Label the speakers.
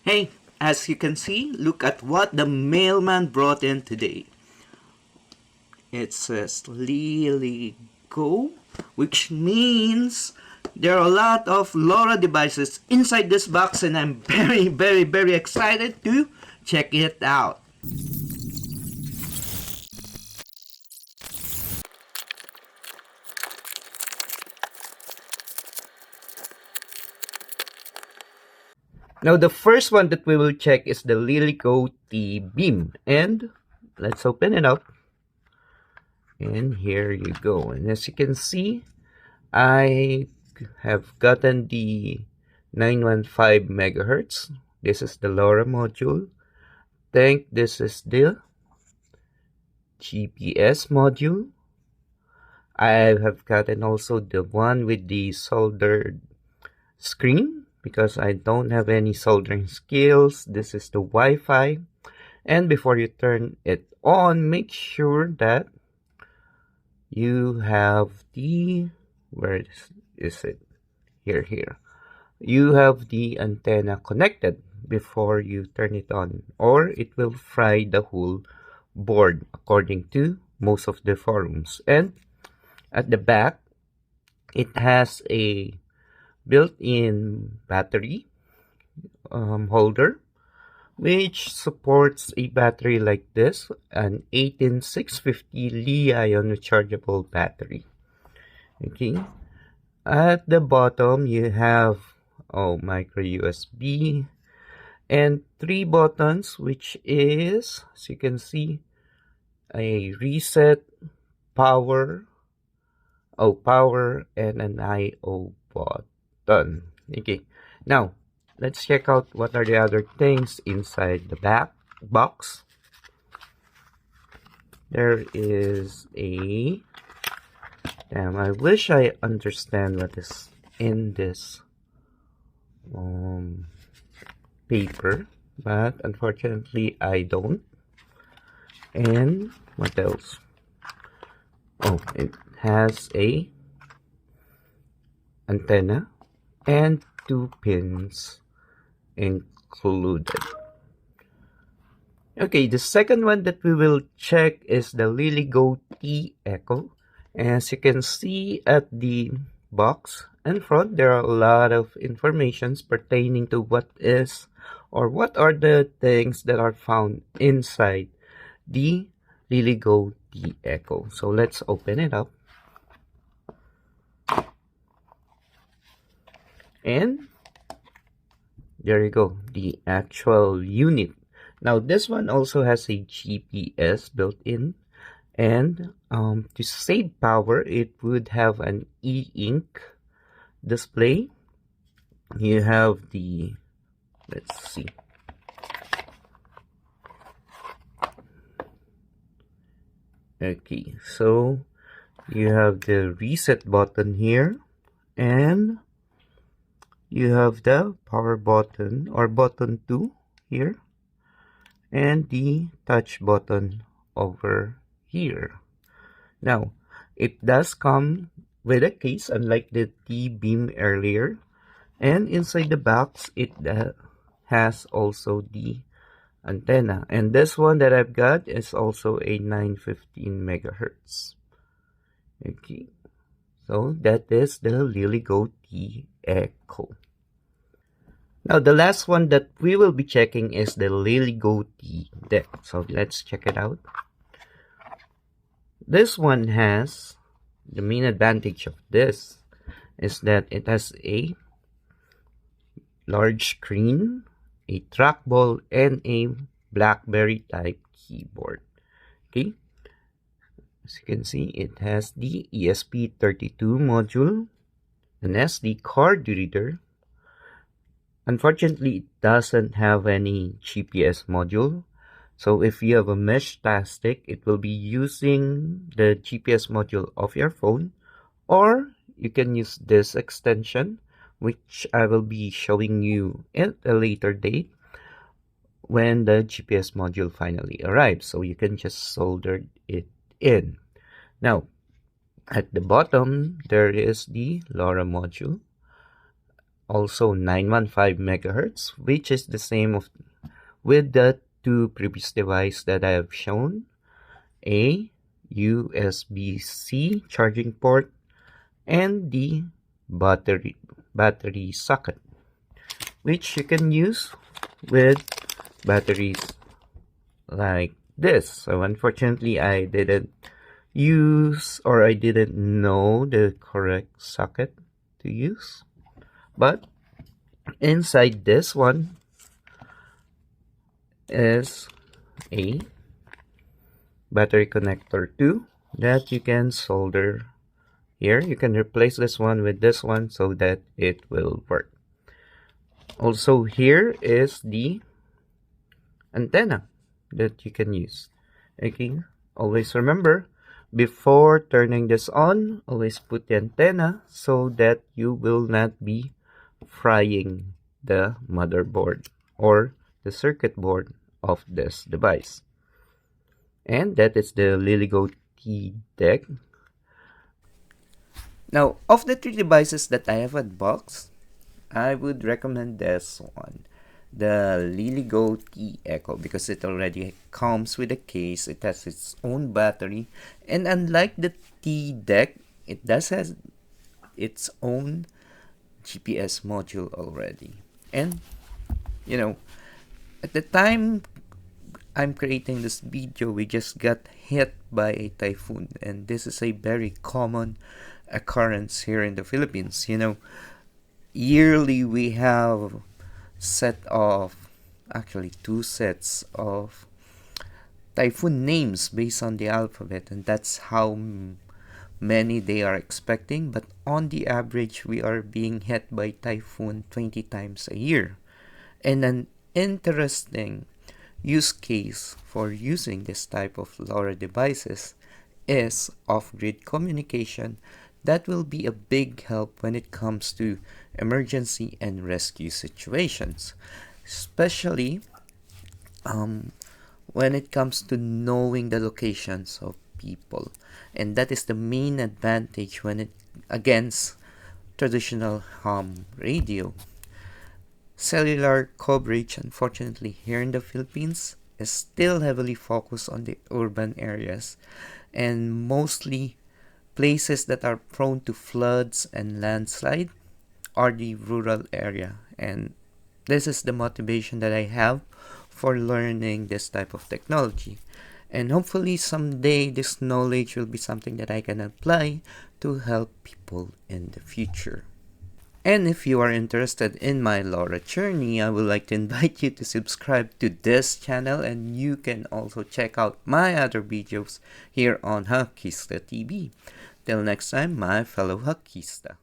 Speaker 1: Hey, as you can see, look at what the mailman brought in today. It says LilyGo, which means there are a lot of LoRa devices inside this box, and I'm very excited to check it out. Now, the first one that we will check is the LilyGo T-Beam, and let's open it up. And here you go. And as you can see, I have gotten the 915 megahertz. This is the LoRa module. Think this is the GPS module. I have gotten also the one with the soldered screen because I don't have any soldering skills. This is the Wi-Fi. And before you turn it on, make sure that you have the, where is it? Here. You have the antenna connected before you turn it on, or it will fry the whole board according to most of the forums. And at the back, it has a built-in battery holder, which supports a battery like this, an 18650 Li-ion rechargeable battery. Okay, at the bottom you have micro USB and 3 buttons, which is, as you can see, a reset, power, and an IO button. Okay, now let's check out what are the other things inside the back box. There is a, I wish I understand what is in this paper, but unfortunately I don't. And what else? It has a antenna and 2 pins included. Okay, the second one that we will check is the LilyGo T Echo. As you can see at the box in front, there are a lot of informations pertaining to what is or what are the things that are found inside the LilyGo T Echo. So let's open it up. And there you go, the actual unit. Now this one also has a GPS built in, and to save power it would have an e-ink display. You have the, let's see, okay, so you have the reset button here, and you have the power button or button 2 here, and the touch button over here. Now, it does come with a case, unlike the T-Beam earlier, and inside the box it has also the antenna, and this one that I've got is also a 915 megahertz. Okay, so that is the LilyGo T Echo. Now the last one that we will be checking is the LilyGo T Deck. So let's check it out. This one has, the main advantage of this is that it has a large screen, a trackball, and a BlackBerry type keyboard. Okay, as you can see, it has the ESP32 module, an SD card reader. Unfortunately, it doesn't have any GPS module. So if you have a mesh stick, it will be using the GPS module of your phone, or you can use this extension, which I will be showing you at a later date when the GPS module finally arrives. So you can just solder it in. Now, at the bottom, there is the LoRa module. also 915 megahertz, which is the same with the two previous devices that I have shown. A USB-C charging port and the battery socket, which you can use with batteries like this. So unfortunately, I didn't use or I didn't know the correct socket to use. But inside this one is a battery connector 2 that you can solder here. You can replace this one with this one so that it will work. Also, here is the antenna that you can use. Okay, always remember, before turning this on, always put the antenna so that you will not be frying the motherboard or the circuit board of this device. And that is the LilyGo T deck. Now, of the three devices that I have unboxed, I would recommend this one, the LilyGo T Echo, because it already comes with a case. It has its own battery, and unlike the T deck, it does have its own GPS module already. And you know, at the time I'm creating this video, we just got hit by a typhoon, and this is a very common occurrence here in the Philippines. Yearly we have actually two sets of typhoon names based on the alphabet, and that's how many they are expecting. But on the average, we are being hit by typhoon 20 times a year. And an interesting use case for using this type of LoRa devices is off-grid communication. That will be a big help when it comes to emergency and rescue situations, especially when it comes to knowing the locations of people. And that is the main advantage when it against traditional ham radio. Cellular coverage, unfortunately, here in the Philippines is still heavily focused on the urban areas, and mostly places that are prone to floods and landslide are the rural area. And this is the motivation that I have for learning this type of technology. And hopefully someday this knowledge will be something that I can apply to help people in the future. And if you are interested in my LoRa journey, I would like to invite you to subscribe to this channel, and you can also check out my other videos here on Hakista TV. Till next time, my fellow Hakista.